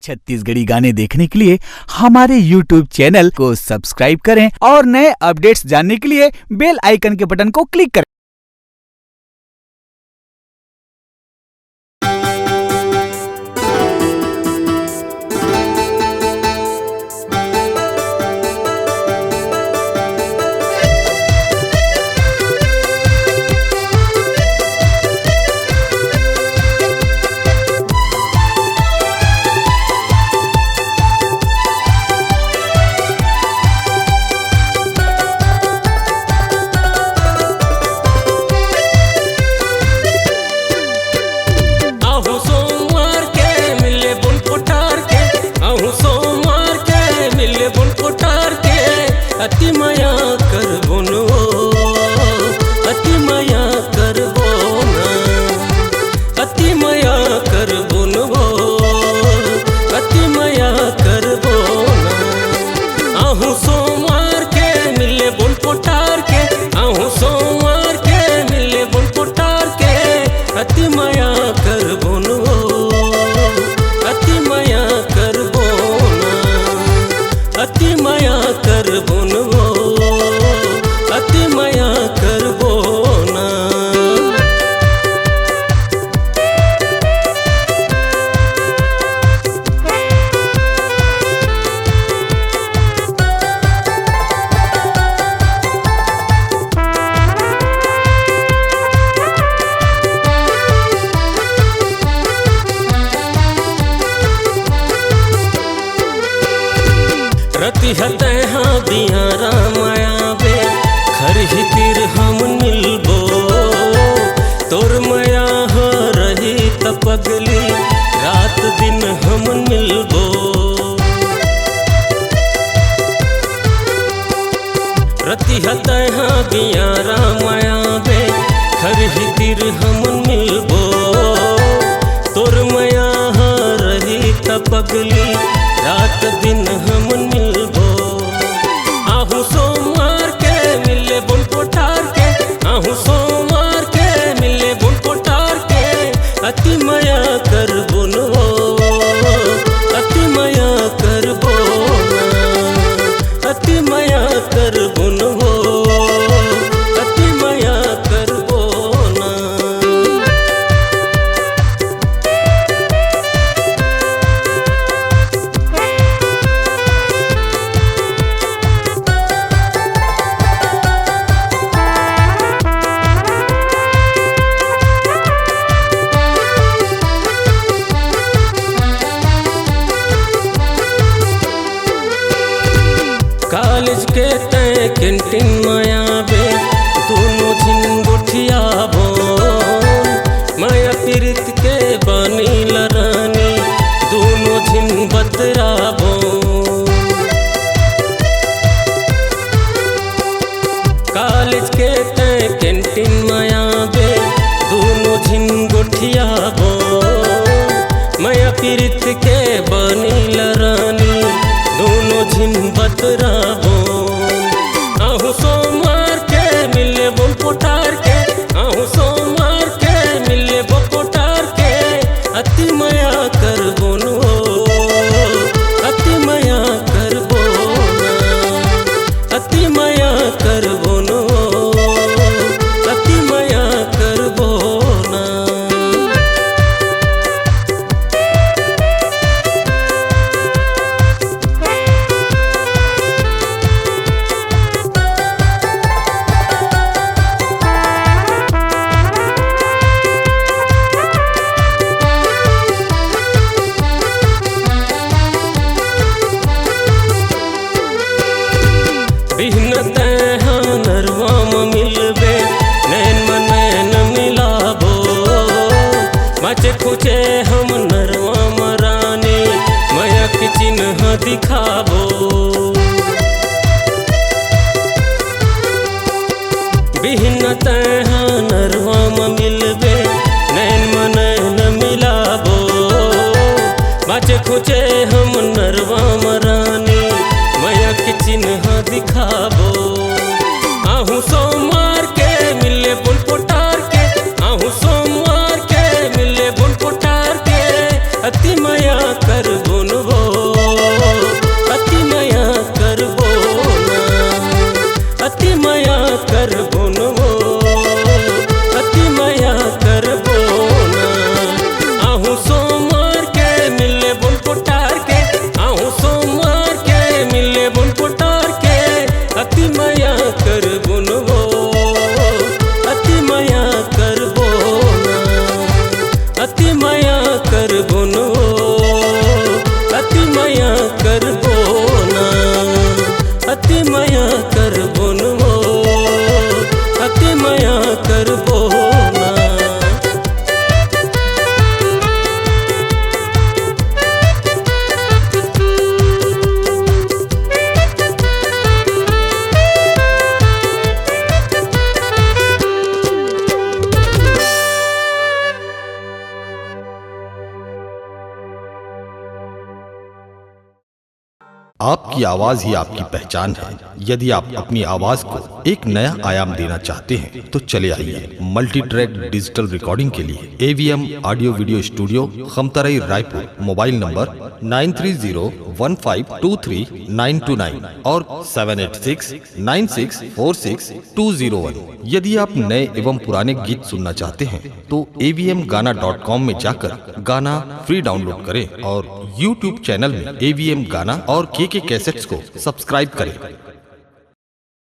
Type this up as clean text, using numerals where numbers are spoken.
छत्तीसगढ़ी गाने देखने के लिए हमारे YouTube चैनल को सब्सक्राइब करें और नए अपडेट्स जानने के लिए बेल आइकन के बटन को क्लिक करें। अति माया करबो न अति माया करबो न अति माया करबो न अति माया करबो न आहू सोमवार के मिले बोन पोटार के आहू सोमवार के मिले बोन पोटार के अति माया करबो न अति माया करबो न अति माया करबो न अति माया करबो न। रति हते हाँ दिया रामाया बे खर ही तिर हम मिलबो तोर माया हो रही तपगली रात दिन हम मिलबो रति हते हाँ दिया रामाया बे खर ही तिर हम मिलबो तोर माया हो रही तपगली रात दिन हम मिलबो आहू सोमवार के मिले बोन पोटार के आहू सोमवार के मिले बोन पोटार के अति माया करबो न अति माया करबो न अति माया करबो न अति माया करबो न। कॉलेज के तय कैंटीन माया बे दोनों झिन गोठिया बो माया पीरित के बानी लरानी दोनों झिन बतराबो कॉलेज के तय कैंटीन माया बे दोनों झिन गोठिया बो माया पीरित के बानी लरानी दोनों झिन बतराबो आहू सोमवार के मिले बोन पोटार के आहू सोमवार के मिले बो पोटार के अति माया करबो न अति माया करबो न अति माया करबो न अति माया करबो न। बिहनते हाँ नरवा म मिलबे नैन म नैन मिलाबो मचे खुचे हम नरवा म रानी माया के चिन्ह दिखाबो बिहनते हाँ नरवा म मिलबे नैन म नैन मिलाबो मचे खुचे हम नरवा म रानी माया के चिन्ह दिखाबो आहू सोमवार के मिले बोन पोटार के आहू सोमवार के मिले बोन पोटार के अति माया करबो न आपकी आवाज ही आपकी पहचान है। यदि आप अपनी आवाज को एक नया आयाम देना चाहते हैं तो चले आइए मल्टी ट्रैक डिजिटल रिकॉर्डिंग के लिए AVM audio video studio, Khamtarai, Raipur. Mobile number 9301523929 और 7869646201। यदि आप नए एवं पुराने गीत सुनना चाहते हैं तो avmgana.com में जाकर गाना फ्री डाउनलोड करें और YouTube चैनल में AVM गाना और KK कैसेट्स को सब्सक्राइब करें।